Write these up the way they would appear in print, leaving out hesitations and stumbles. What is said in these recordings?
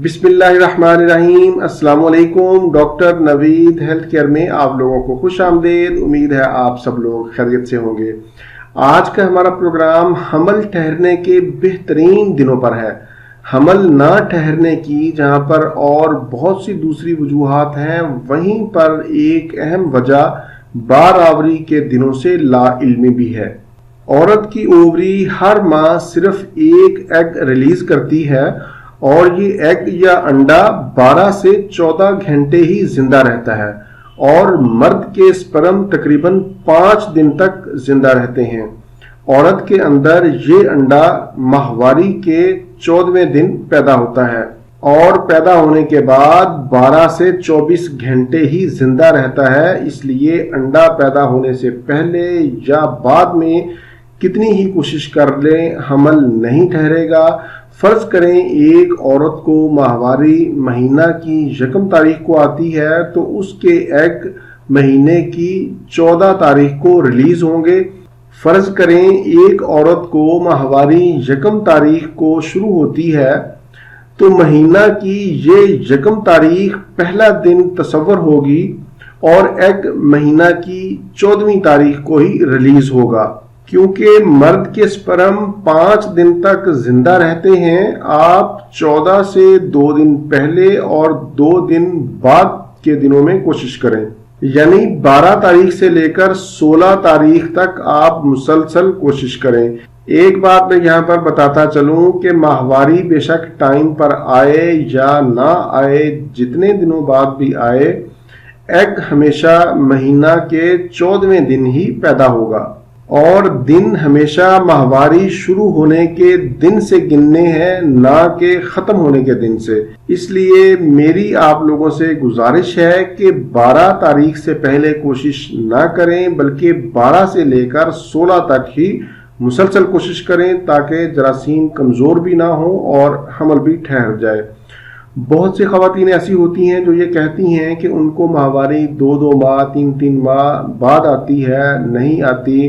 بسم اللہ الرحمن الرحیم۔ السلام علیکم۔ ڈاکٹر نوید ہیلتھ کیئر میں آپ لوگوں کو خوش آمدید۔ امید ہے آپ سب لوگ خیریت سے ہوں گے۔ آج کا ہمارا پروگرام حمل ٹھہرنے کے بہترین دنوں پر ہے۔ حمل نہ ٹھہرنے کی جہاں پر اور بہت سی دوسری وجوہات ہیں، وہیں پر ایک اہم وجہ بار آوری کے دنوں سے لا علمی بھی ہے۔ عورت کی اووری ہر ماہ صرف ایک ایگ ریلیز کرتی ہے اور یہ ایگ یا انڈا 12 سے 14 گھنٹے ہی زندہ رہتا ہے، اور مرد کے سپرم تقریباً 5 دن تک زندہ رہتے ہیں۔ عورت کے اندر یہ انڈا ماہواری کے 14ویں دن پیدا ہوتا ہے اور پیدا ہونے کے بعد 12 سے 24 گھنٹے ہی زندہ رہتا ہے۔ اس لیے انڈا پیدا ہونے سے پہلے یا بعد میں کتنی ہی کوشش کر لیں، حمل نہیں ٹھہرے گا۔ فرض کریں ایک عورت کو ماہواری مہینہ کی 1 تاریخ کو آتی ہے تو اس کے ایگ مہینے کی 14 تاریخ کو ریلیز ہوں گے۔ فرض کریں ایک عورت کو ماہواری 1 تاریخ کو شروع ہوتی ہے تو مہینہ کی یہ 1 تاریخ پہلا دن تصور ہوگی اور ایگ مہینہ کی 14ویں تاریخ کو ہی ریلیز ہوگا۔ کیونکہ مرد کے سپرم 5 دن تک زندہ رہتے ہیں، آپ 14 سے 2 دن پہلے اور 2 دن بعد کے دنوں میں کوشش کریں، یعنی 12 تاریخ سے لے کر 16 تاریخ تک آپ مسلسل کوشش کریں۔ ایک بات میں یہاں پر بتاتا چلوں کہ ماہواری بے شک ٹائم پر آئے یا نہ آئے، جتنے دنوں بعد بھی آئے، ایگ ہمیشہ مہینہ کے 14ویں دن ہی پیدا ہوگا، اور دن ہمیشہ ماہواری شروع ہونے کے دن سے گننے ہیں، نہ کہ ختم ہونے کے دن سے۔ اس لیے میری آپ لوگوں سے گزارش ہے کہ 12 تاریخ سے پہلے کوشش نہ کریں، بلکہ 12 سے لے کر 16 تک ہی مسلسل کوشش کریں تاکہ جراثیم کمزور بھی نہ ہوں اور حمل بھی ٹھہر جائے۔ بہت سی خواتین ایسی ہوتی ہیں جو یہ کہتی ہیں کہ ان کو ماہواری 2 ماہ 3 ماہ بعد آتی ہے، نہیں آتی،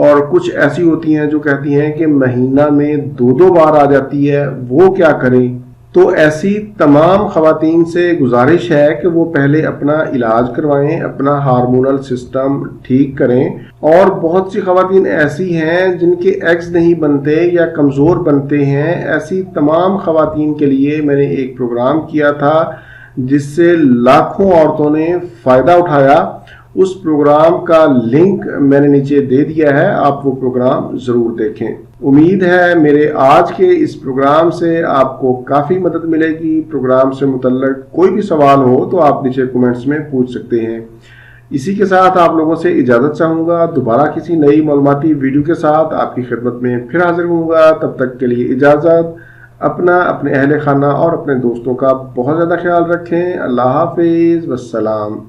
اور کچھ ایسی ہوتی ہیں جو کہتی ہیں کہ مہینہ میں 2 بار آ جاتی ہے، وہ کیا کریں؟ تو ایسی تمام خواتین سے گزارش ہے کہ وہ پہلے اپنا علاج کروائیں، اپنا ہارمونل سسٹم ٹھیک کریں۔ اور بہت سی خواتین ایسی ہیں جن کے ایگز نہیں بنتے یا کمزور بنتے ہیں۔ ایسی تمام خواتین کے لیے میں نے ایک پروگرام کیا تھا جس سے لاکھوں عورتوں نے فائدہ اٹھایا۔ اس پروگرام کا لنک میں نے نیچے دے دیا ہے، آپ وہ پروگرام ضرور دیکھیں۔ امید ہے میرے آج کے اس پروگرام سے آپ کو کافی مدد ملے گی۔ پروگرام سے متعلق کوئی بھی سوال ہو تو آپ نیچے کومنٹس میں پوچھ سکتے ہیں۔ اسی کے ساتھ آپ لوگوں سے اجازت چاہوں گا، دوبارہ کسی نئی معلوماتی ویڈیو کے ساتھ آپ کی خدمت میں پھر حاضر ہوں گا۔ تب تک کے لیے اجازت۔ اپنا، اپنے اہل خانہ اور اپنے دوستوں کا بہت زیادہ خیال رکھیں۔ اللہ حافظ، والسلام۔